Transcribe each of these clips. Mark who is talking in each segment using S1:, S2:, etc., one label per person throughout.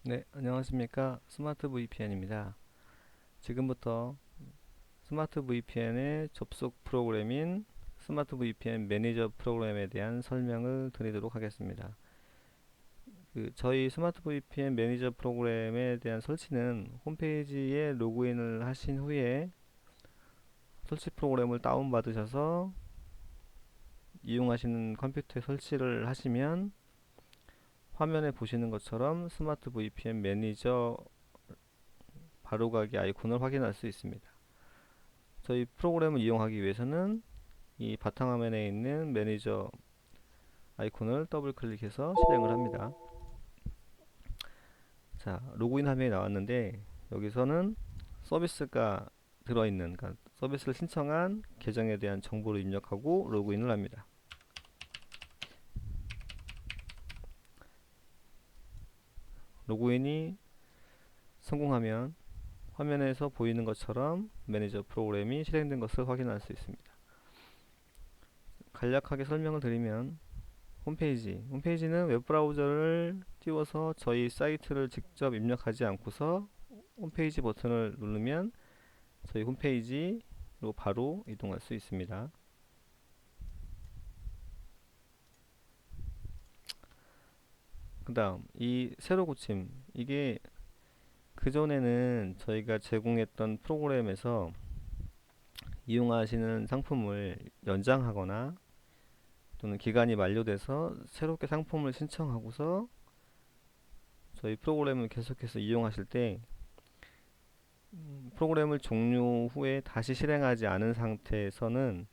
S1: 네, 안녕하십니까. 스마트 VPN입니다. 지금부터 스마트 VPN의 접속 프로그램인 스마트 VPN 매니저 프로그램에 대한 설명을 드리도록 하겠습니다. 저희 스마트 VPN 매니저 프로그램에 대한 설치는 홈페이지에 로그인을 하신 후에 설치 프로그램을 다운받으셔서 이용하시는 컴퓨터에 설치를 하시면 화면에 보시는 것처럼 스마트 VPN 매니저 바로가기 아이콘을 확인할 수 있습니다. 저희 프로그램을 이용하기 위해서는 이 바탕화면에 있는 매니저 아이콘을 더블 클릭해서 실행을 합니다. 자, 로그인 화면이 나왔는데 여기서는 서비스가 들어있는, 그러니까 서비스를 신청한 계정에 대한 정보를 입력하고 로그인을 합니다. 로그인이 성공하면 화면에서 보이는 것처럼 매니저 프로그램이 실행된 것을 확인할 수 있습니다. 간략하게 설명을 드리면 홈페이지는 웹브라우저를 띄워서 저희 사이트를 직접 입력하지 않고서 홈페이지 버튼을 누르면 저희 홈페이지로 바로 이동할 수 있습니다. 그 다음 이 새로 고침, 이게 그전에는 저희가 제공했던 프로그램에서 이용하시는 상품을 연장하거나 또는 기간이 만료돼서 새롭게 상품을 신청하고서 저희 프로그램을 계속해서 이용하실 때 프로그램을 종료 후에 다시 실행하지 않은 상태에서는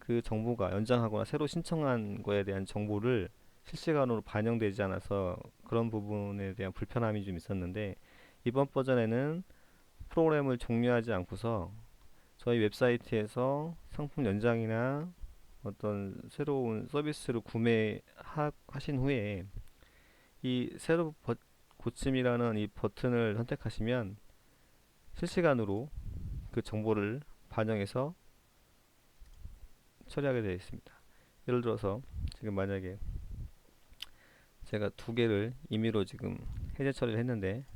S1: 그 정보가 연장하거나 새로 신청한 거에 대한 정보를 실시간으로 반영되지 않아서 그런 부분에 대한 불편함이 좀 있었는데, 이번 버전에는 프로그램을 종료하지 않고서 저희 웹사이트에서 상품 연장이나 어떤 새로운 서비스를 구매하신 후에 이 새로 고침이라는 이 버튼을 선택하시면 실시간으로 그 정보를 반영해서 처리하게 되어 있습니다. 예를 들어서 지금 만약에 제가 두 개를 임의로 지금 해제 처리를 했는데,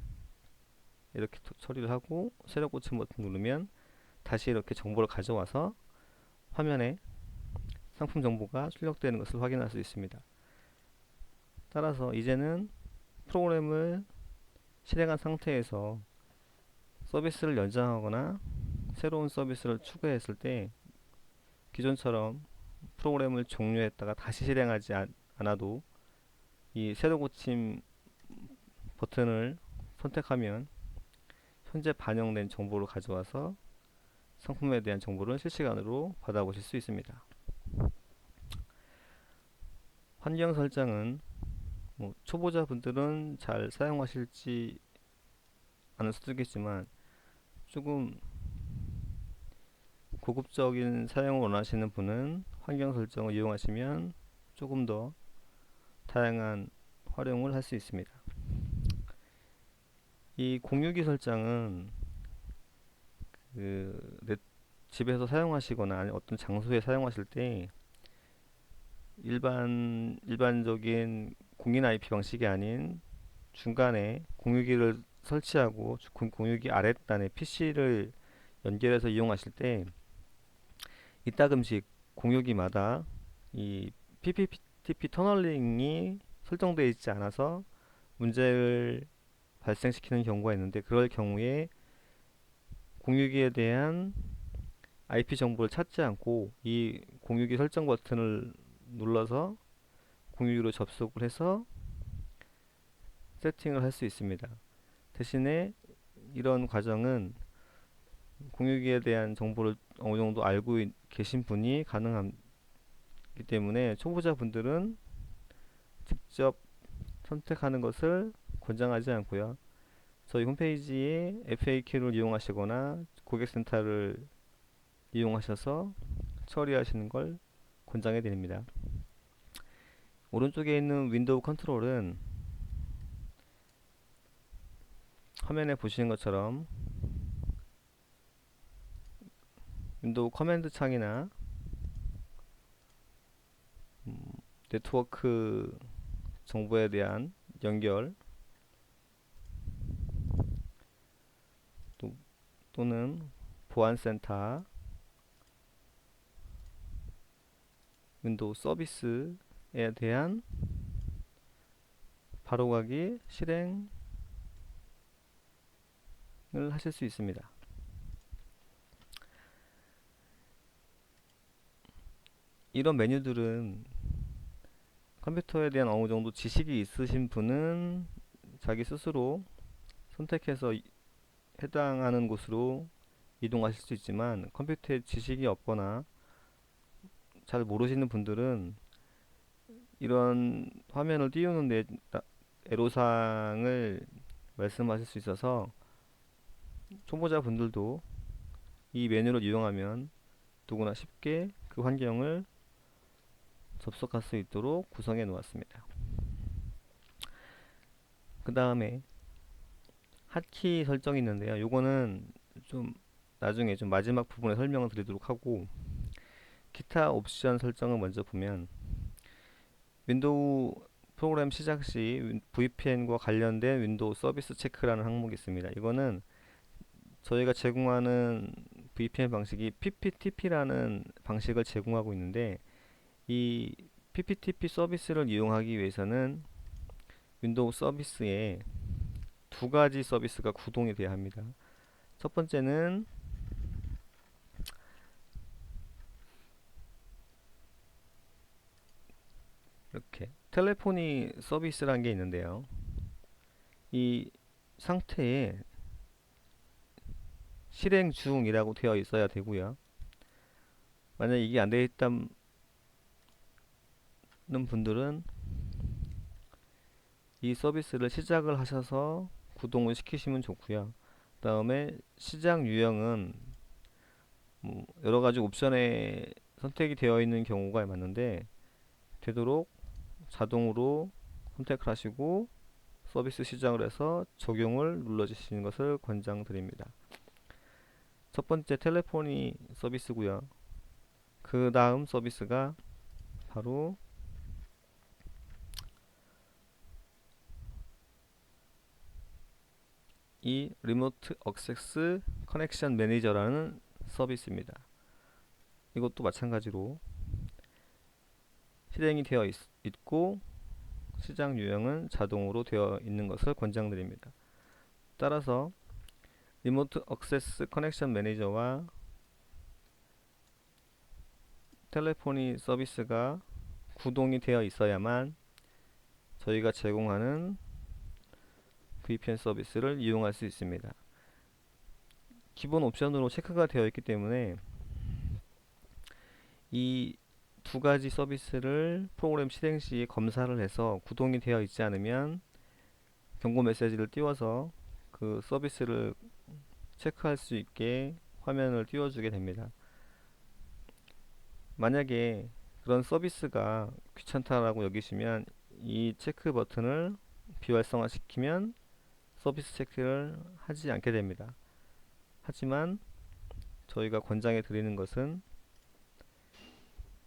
S1: 이렇게 처리를 하고 새로 고침 버튼 누르면 다시 이렇게 정보를 가져와서 화면에 상품 정보가 출력되는 것을 확인할 수 있습니다. 따라서 이제는 프로그램을 실행한 상태에서 서비스를 연장하거나 새로운 서비스를 추가했을 때 기존처럼 프로그램을 종료했다가 다시 실행하지 않아도 이 새로 고침 버튼을 선택하면 현재 반영된 정보를 가져와서 상품에 대한 정보를 실시간으로 받아보실 수 있습니다. 환경 설정은 초보자분들은 잘 사용하실지 않을 수도 있겠지만, 조금 고급적인 사용을 원하시는 분은 환경 설정을 이용하시면 조금 더 다양한 활용을 할 수 있습니다. 이 공유기 설정은 집에서 사용하시거나 아니 어떤 장소에 사용하실 때 일반적인 공인 IP 방식이 아닌 중간에 공유기를 설치하고 공유기 아랫단에 PC를 연결해서 이용하실 때 이따금씩 공유기마다 이 PPTP 터널링이 설정되어 있지 않아서 문제를 발생시키는 경우가 있는데, 그럴 경우에 공유기에 대한 IP 정보를 찾지 않고 이 공유기 설정 버튼을 눌러서 공유기로 접속을 해서 세팅을 할 수 있습니다. 대신에 이런 과정은 공유기에 대한 정보를 어느 정도 알고 계신 분이 가능하기 때문에 초보자분들은 직접 선택하는 것을 권장하지 않고요. 저희 홈페이지에 FAQ를 이용하시거나 고객센터를 이용하셔서 처리하시는 걸 권장해 드립니다. 오른쪽에 있는 윈도우 컨트롤은 화면에 보시는 것처럼 윈도우 커맨드 창이나 음, 네트워크 정보에 대한 연결, 또는 보안센터, 윈도우 서비스에 대한 바로가기 실행을 하실 수 있습니다. 이런 메뉴들은 컴퓨터에 대한 어느 정도 지식이 있으신 분은 자기 스스로 선택해서 해당하는 곳으로 이동하실 수 있지만, 컴퓨터에 지식이 없거나 잘 모르시는 분들은 이런 화면을 띄우는 애로사항을 말씀하실 수 있어서, 초보자 분들도 이 메뉴를 이용하면 누구나 쉽게 그 환경을 접속할 수 있도록 구성해 놓았습니다. 그 다음에 핫키 설정이 있는데요. 요거는 좀 나중에 좀 마지막 부분에 설명을 드리도록 하고, 기타 옵션 설정을 먼저 보면, 윈도우 프로그램 시작 시 VPN과 관련된 윈도우 서비스 체크라는 항목이 있습니다. 이거는 저희가 제공하는 VPN 방식이 PPTP라는 방식을 제공하고 있는데, 이 PPTP 서비스를 이용하기 위해서는 윈도우 서비스에 두 가지 서비스가 구동이 되어야 합니다. 첫 번째는 이렇게 텔레포니 서비스라는 게 있는데요. 이 상태에 실행 중이라고 되어 있어야 되고요. 만약 이게 안 되어 있다는 분들은 이 서비스를 시작을 하셔서 구동을 시키시면 좋고요. 그 다음에 시작 유형은 여러 가지 옵션에 선택이 되어 있는 경우가 많은데, 되도록 자동으로 선택을 하시고 서비스 시작을 해서 적용을 눌러주시는 것을 권장드립니다. 첫 번째 텔레포니 서비스고요. 그 다음 서비스가 바로 이 리모트 액세스 커넥션 매니저라는 서비스입니다. 이것도 마찬가지로 실행이 되어 있고 시작 유형은 자동으로 되어 있는 것을 권장드립니다. 따라서 리모트 액세스 커넥션 매니저와 텔레포니 서비스가 구동이 되어 있어야만 저희가 제공하는 VPN 서비스를 이용할 수 있습니다. 기본 옵션으로 체크가 되어 있기 때문에 이 두 가지 서비스를 프로그램 실행 시 검사를 해서 구동이 되어 있지 않으면 경고 메시지를 띄워서 그 서비스를 체크할 수 있게 화면을 띄워주게 됩니다. 만약에 그런 서비스가 귀찮다라고 여기시면 이 체크 버튼을 비활성화 시키면 서비스 체크를 하지 않게 됩니다. 하지만 저희가 권장해 드리는 것은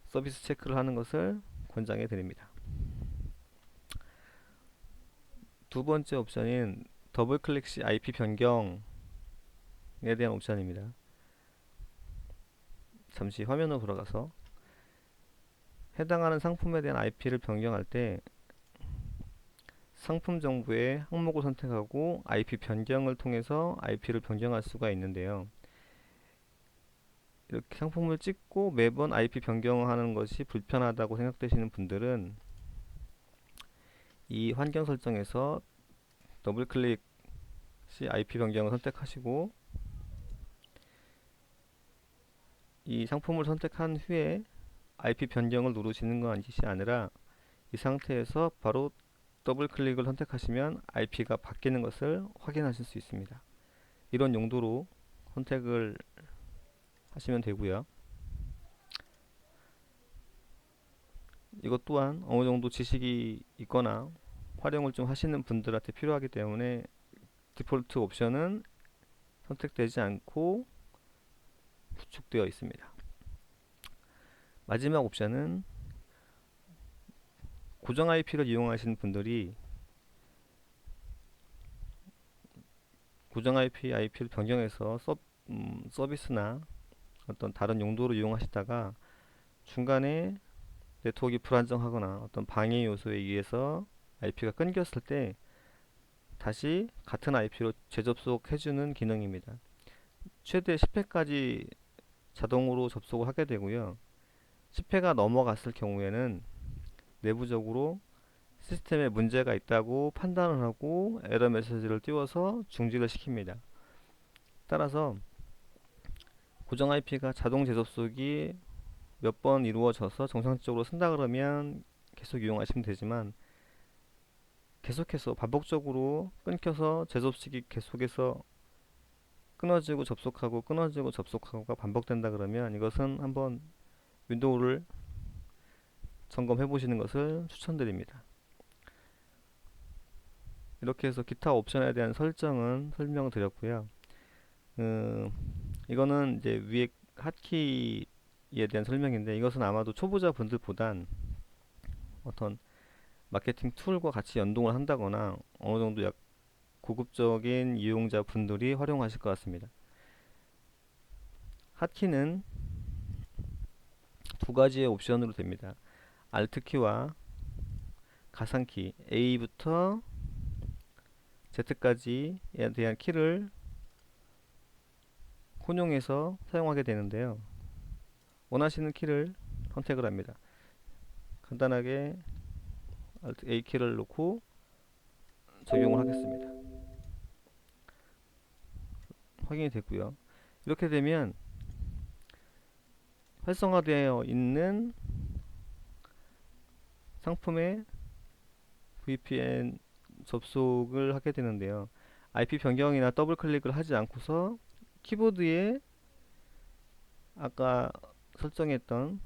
S1: 서비스 체크를 하는 것을 권장해 드립니다. 두 번째 옵션인 더블 클릭 시 IP 변경에 대한 옵션입니다. 잠시 화면으로 돌아가서 해당하는 상품에 대한 IP를 변경할 때 상품 정보의 항목을 선택하고 IP 변경을 통해서 IP를 변경할 수가 있는데요. 이렇게 상품을 찍고 매번 IP 변경하는 것이 불편하다고 생각되시는 분들은 이 환경 설정에서 더블 클릭 시 IP 변경을 선택하시고 이 상품을 선택한 후에 IP 변경을 누르시는 것이 아니라 이 상태에서 바로 더블 클릭을 선택하시면 IP가 바뀌는 것을 확인하실 수 있습니다. 이런 용도로 선택을 하시면 되고요. 이것 또한 어느 정도 지식이 있거나 활용을 좀 하시는 분들한테 필요하기 때문에 디폴트 옵션은 선택되지 않고 구축되어 있습니다. 마지막 옵션은 고정 IP를 이용하시는 분들이 고정 IP를 변경해서 서비스나 어떤 다른 용도로 이용하시다가 중간에 네트워크가 불안정하거나 어떤 방해 요소에 의해서 IP가 끊겼을 때 다시 같은 IP로 재접속해주는 기능입니다. 최대 10회까지 자동으로 접속을 하게 되고요. 10회가 넘어갔을 경우에는 내부적으로 시스템에 문제가 있다고 판단을 하고 에러 메시지를 띄워서 중지를 시킵니다. 따라서 고정 IP가 자동 재접속이 몇 번 이루어져서 정상적으로 쓴다 그러면 계속 이용하시면 되지만, 계속해서 반복적으로 끊겨서 재접속이 계속해서 끊어지고 접속하고 끊어지고 접속하고가 반복된다 그러면 이것은 한번 윈도우를 점검해 보시는 것을 추천드립니다. 이렇게 해서 기타 옵션에 대한 설정은 설명을 드렸고요. 이거는 이제 위에 핫키에 대한 설명인데, 이것은 아마도 초보자 분들보단 어떤 마케팅 툴과 같이 연동을 한다거나 어느 정도 고급적인 이용자 분들이 활용하실 것 같습니다. 핫키는 두 가지의 옵션으로 됩니다. Alt키와 가상키 A부터 Z까지에 대한 키를 혼용해서 사용하게 되는데요. 원하시는 키를 선택을 합니다. 간단하게 Alt A키를 놓고 적용을 하겠습니다. 확인이 됐고요. 이렇게 되면 활성화되어 있는 상품의 VPN 접속을 하게 되는데요. IP 변경이나 더블 클릭을 하지 않고서 키보드에 아까 설정했던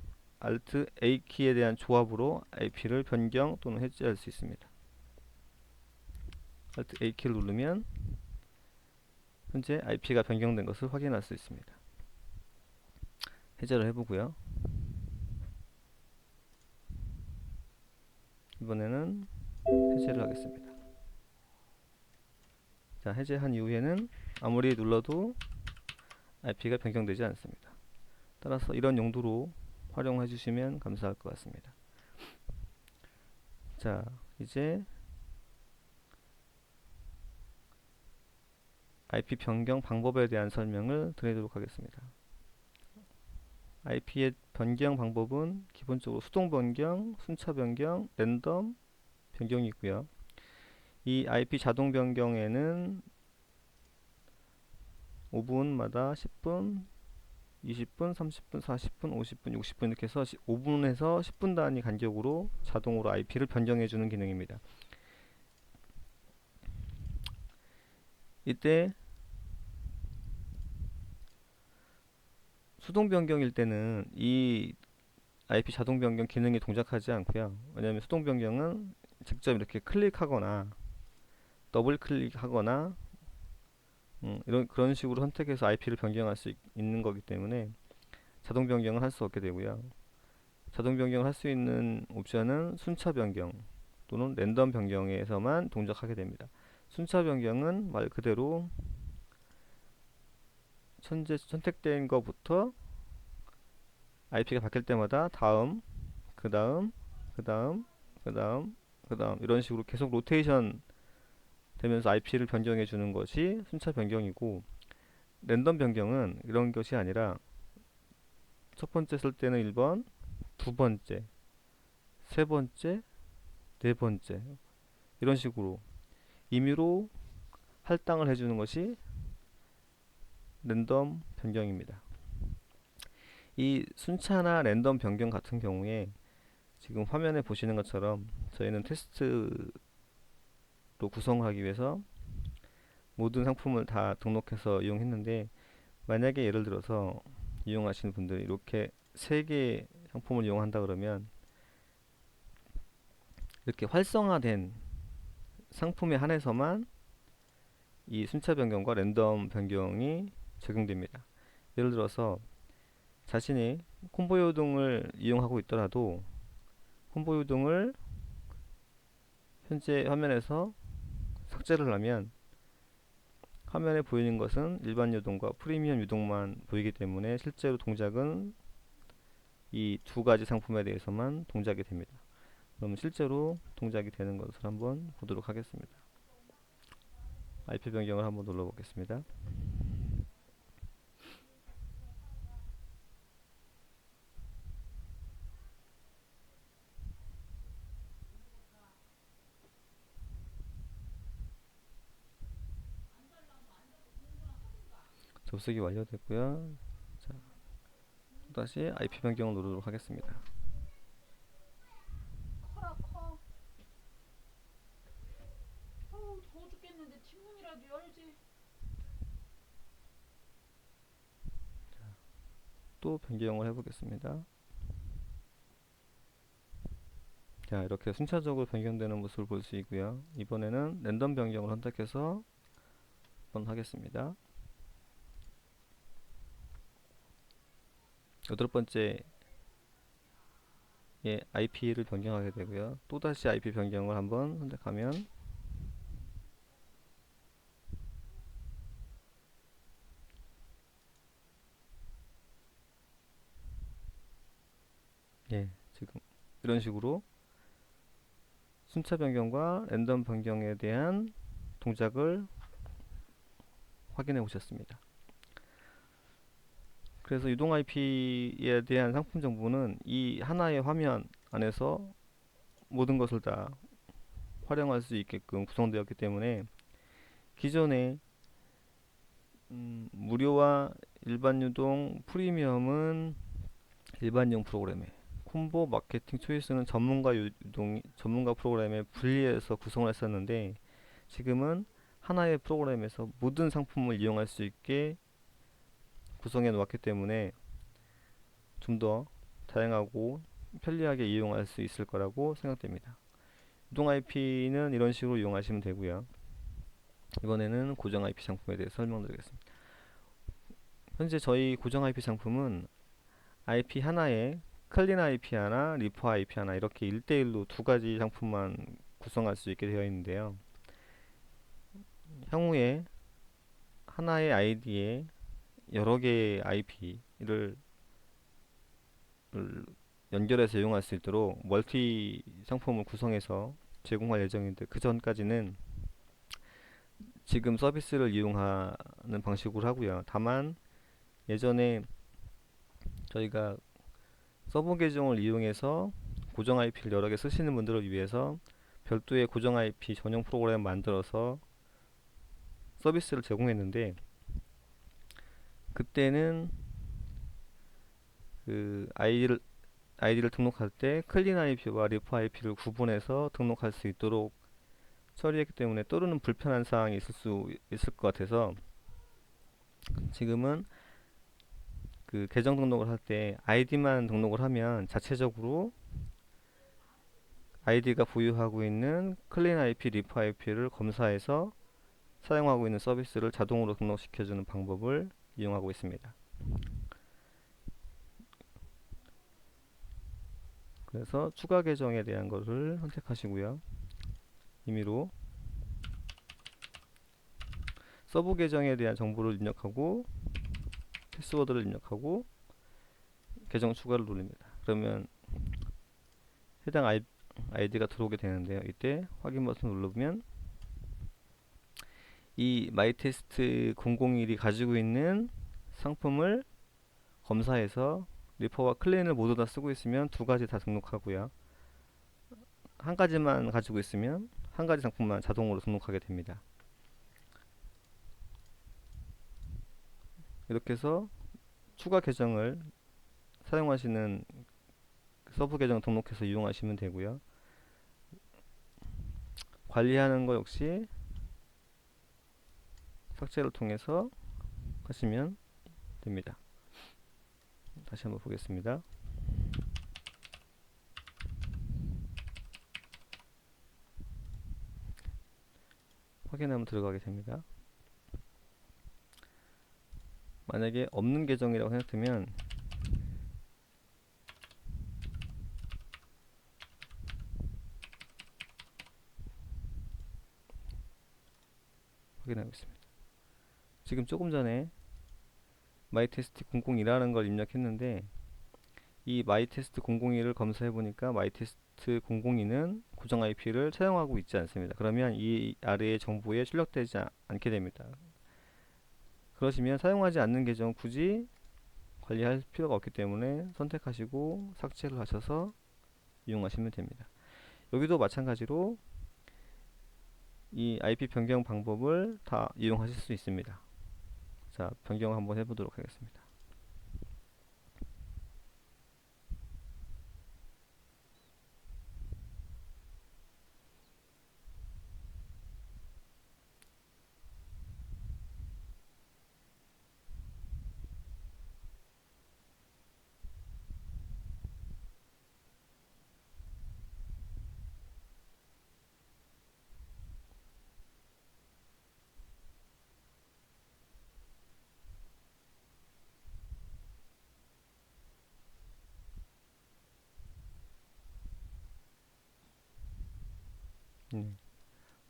S1: Alt A 키에 대한 조합으로 IP를 변경 또는 해지할 수 있습니다. Alt A 키를 누르면 현재 IP가 변경된 것을 확인할 수 있습니다. 해제를 해보고요. 이번에는 해제를 하겠습니다. 자, 해제한 이후에는 아무리 눌러도 IP가 변경되지 않습니다. 따라서 이런 용도로 활용해 주시면 감사할 것 같습니다. 자, 이제 IP 변경 방법에 대한 설명을 드리도록 하겠습니다. IP의 변경 방법은 기본적으로 수동 변경, 순차 변경, 랜덤 변경이 있고요. 이 IP 자동 변경에는 5분마다 10분, 20분, 30분, 40분, 50분, 60분 이렇게 해서 5분에서 10분 단위 간격으로 자동으로 IP를 변경해 주는 기능입니다. 이때 수동 변경일 때는 이 IP 자동 변경 기능이 동작하지 않고요. 왜냐하면 수동 변경은 직접 이렇게 클릭하거나 더블 클릭하거나 그런 식으로 선택해서 IP를 변경할 수 있는 거기 때문에 자동 변경을 할 수 없게 되고요. 자동 변경을 할 수 있는 옵션은 순차 변경 또는 랜덤 변경에서만 동작하게 됩니다. 순차 변경은 말 그대로 현재 선택된 것부터 IP가 바뀔 때마다 다음, 그 다음, 그 다음, 그 다음, 그 다음 이런 식으로 계속 로테이션 되면서 IP를 변경해 주는 것이 순차 변경이고, 랜덤 변경은 이런 것이 아니라 첫 번째 쓸 때는 1번, 두 번째, 세 번째, 네 번째 이런 식으로 임의로 할당을 해주는 것이 랜덤 변경입니다. 이 순차나 랜덤 변경 같은 경우에 지금 화면에 보시는 것처럼 저희는 테스트로 구성하기 위해서 모든 상품을 다 등록해서 이용했는데, 만약에 예를 들어서 이용하시는 분들이 이렇게 3개의 상품을 이용한다 그러면 이렇게 활성화된 상품에 한해서만 이 순차 변경과 랜덤 변경이 적용됩니다. 예를 들어서 자신이 콤보 요동을 이용하고 있더라도 콤보 요동을 현재 화면에서 삭제를 하면 화면에 보이는 것은 일반 유동과 프리미엄 유동만 보이기 때문에 실제로 동작은 이 두 가지 상품에 대해서만 동작이 됩니다. 그럼 실제로 동작이 되는 것을 한번 보도록 하겠습니다. IP 변경을 한번 눌러 보겠습니다. 접속이 완료됐고요. 자, 다시 IP 변경을 누르도록 하겠습니다.
S2: 커라 커. 어우 더워 죽겠는데 창문이라도 열지.
S1: 또 변경을 해보겠습니다. 자, 이렇게 순차적으로 변경되는 모습을 볼 수 있고요. 이번에는 랜덤 변경을 선택해서 한번 하겠습니다. 여덟 번째 IP를 변경하게 되고요. 또다시 IP 변경을 한번 선택하면 지금 이런 식으로 순차 변경과 랜덤 변경에 대한 동작을 확인해 보셨습니다. 그래서 유동 IP에 대한 상품 정보는 이 하나의 화면 안에서 모든 것을 다 활용할 수 있게끔 구성되었기 때문에 기존에 무료와 일반 유동, 프리미엄은 일반용 프로그램에, 콤보, 마케팅, 초이스는 전문가 프로그램에 분리해서 구성을 했었는데 지금은 하나의 프로그램에서 모든 상품을 이용할 수 있게 구성해 놓았기 때문에 좀 더 다양하고 편리하게 이용할 수 있을 거라고 생각됩니다. 유동 IP는 이런 식으로 이용하시면 되고요. 이번에는 고정 IP 상품에 대해서 설명드리겠습니다. 현재 저희 고정 IP 상품은 IP 하나에 클린 IP 하나, 리퍼 IP 하나 이렇게 1대1로 두 가지 상품만 구성할 수 있게 되어 있는데요. 향후에 하나의 아이디에 여러 개의 IP를 연결해서 이용할 수 있도록 멀티 상품을 구성해서 제공할 예정인데 그 전까지는 지금 서비스를 이용하는 방식으로 하고요. 다만 예전에 저희가 서버 계정을 이용해서 고정 IP를 여러 개 쓰시는 분들을 위해서 별도의 고정 IP 전용 프로그램 만들어서 서비스를 제공했는데 그때는 그 아이디를 등록할 때 클린 IP와 리퍼 IP를 구분해서 등록할 수 있도록 처리했기 때문에 때로는 불편한 사항이 있을 수 있을 것 같아서 지금은 그 계정 등록을 할 때 아이디만 등록을 하면 자체적으로 아이디가 보유하고 있는 클린 IP, 리퍼 IP를 검사해서 사용하고 있는 서비스를 자동으로 등록시켜주는 방법을 이용하고 있습니다. 그래서 추가 계정에 대한 것을 선택하시고요. 임의로 서브 계정에 대한 정보를 입력하고 패스워드를 입력하고 계정 추가를 누릅니다. 그러면 해당 아이디가 들어오게 되는데요. 이때 확인 버튼 누르면 이 마이테스트 001이 가지고 있는 상품을 검사해서 리퍼와 클린을 모두 다 쓰고 있으면 두 가지 다 등록하고요. 한 가지만 가지고 있으면 한 가지 상품만 자동으로 등록하게 됩니다. 이렇게 해서 추가 계정을 사용하시는 서브 계정 등록해서 이용하시면 되고요. 관리하는 거 역시 삭제를 통해서 하시면 됩니다. 다시 한번 보겠습니다. 확인하면 들어가게 됩니다. 만약에 없는 계정이라고 생각되면 확인하겠습니다. 지금 조금 전에 마이테스트 002라는 걸 입력했는데 이 마이테스트 002를 검사해 보니까 마이테스트 002는 고정 IP를 사용하고 있지 않습니다. 그러면 이 아래의 정보에 출력되지 않게 됩니다. 그러시면 사용하지 않는 계정 굳이 관리할 필요가 없기 때문에 선택하시고 삭제를 하셔서 이용하시면 됩니다. 여기도 마찬가지로 이 IP 변경 방법을 다 이용하실 수 있습니다. 자, 변경 한번 해보도록 하겠습니다.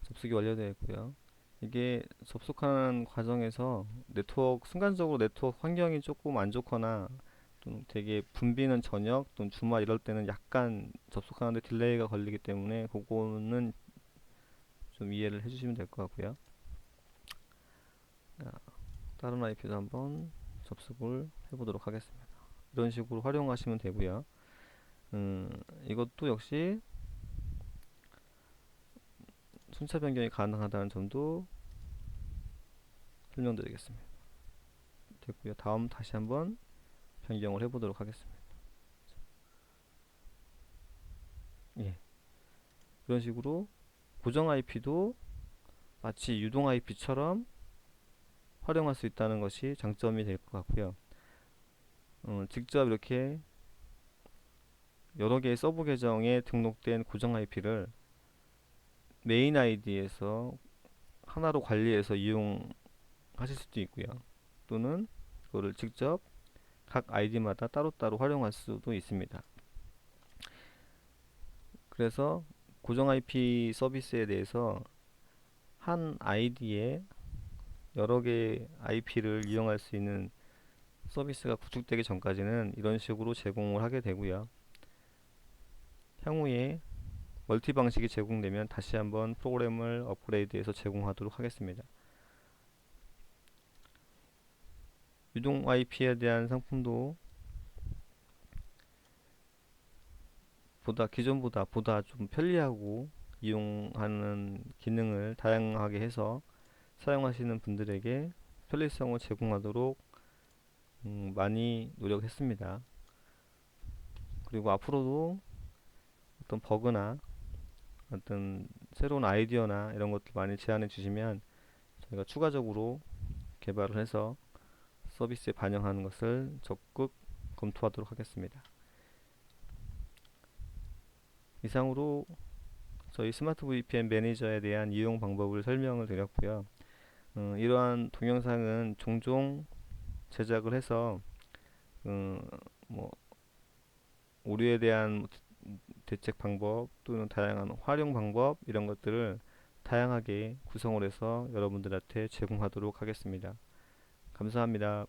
S1: 접속이 완료되어 있고요. 이게 접속하는 과정에서 순간적으로 네트워크 환경이 조금 안 좋거나 좀 되게 붐비는 저녁 또는 주말 이럴 때는 약간 접속하는데 딜레이가 걸리기 때문에 그거는 좀 이해를 해주시면 될 것 같고요. 자, 다른 IP도 한번 접속을 해보도록 하겠습니다. 이런 식으로 활용하시면 되고요. 이것도 역시 순차 변경이 가능하다는 점도 설명드리겠습니다. 됐고요. 다음 다시 한번 변경을 해보도록 하겠습니다. 예, 이런 식으로 고정 IP도 마치 유동 IP처럼 활용할 수 있다는 것이 장점이 될 것 같고요. 직접 이렇게 여러 개의 서버 계정에 등록된 고정 IP를 메인 아이디에서 하나로 관리해서 이용하실 수도 있고요. 또는 그거를 직접 각 아이디마다 따로따로 활용할 수도 있습니다. 그래서 고정 IP 서비스에 대해서 한 아이디에 여러 개의 IP를 이용할 수 있는 서비스가 구축되기 전까지는 이런 식으로 제공을 하게 되고요. 향후에 멀티 방식이 제공되면 다시 한번 프로그램을 업그레이드해서 제공하도록 하겠습니다. 유동 IP에 대한 상품도 기존보다 좀 편리하고 이용하는 기능을 다양하게 해서 사용하시는 분들에게 편리성을 제공하도록 많이 노력했습니다. 그리고 앞으로도 어떤 버그나 어떤 새로운 아이디어나 이런 것들 많이 제안해 주시면 저희가 추가적으로 개발을 해서 서비스에 반영하는 것을 적극 검토하도록 하겠습니다. 이상으로 저희 스마트 VPN 매니저에 대한 이용 방법을 설명을 드렸고요. 이러한 동영상은 종종 제작을 해서 뭐 오류에 대한 대책 방법 또는 다양한 활용 방법 이런 것들을 다양하게 구성을 해서 여러분들한테 제공하도록 하겠습니다. 감사합니다.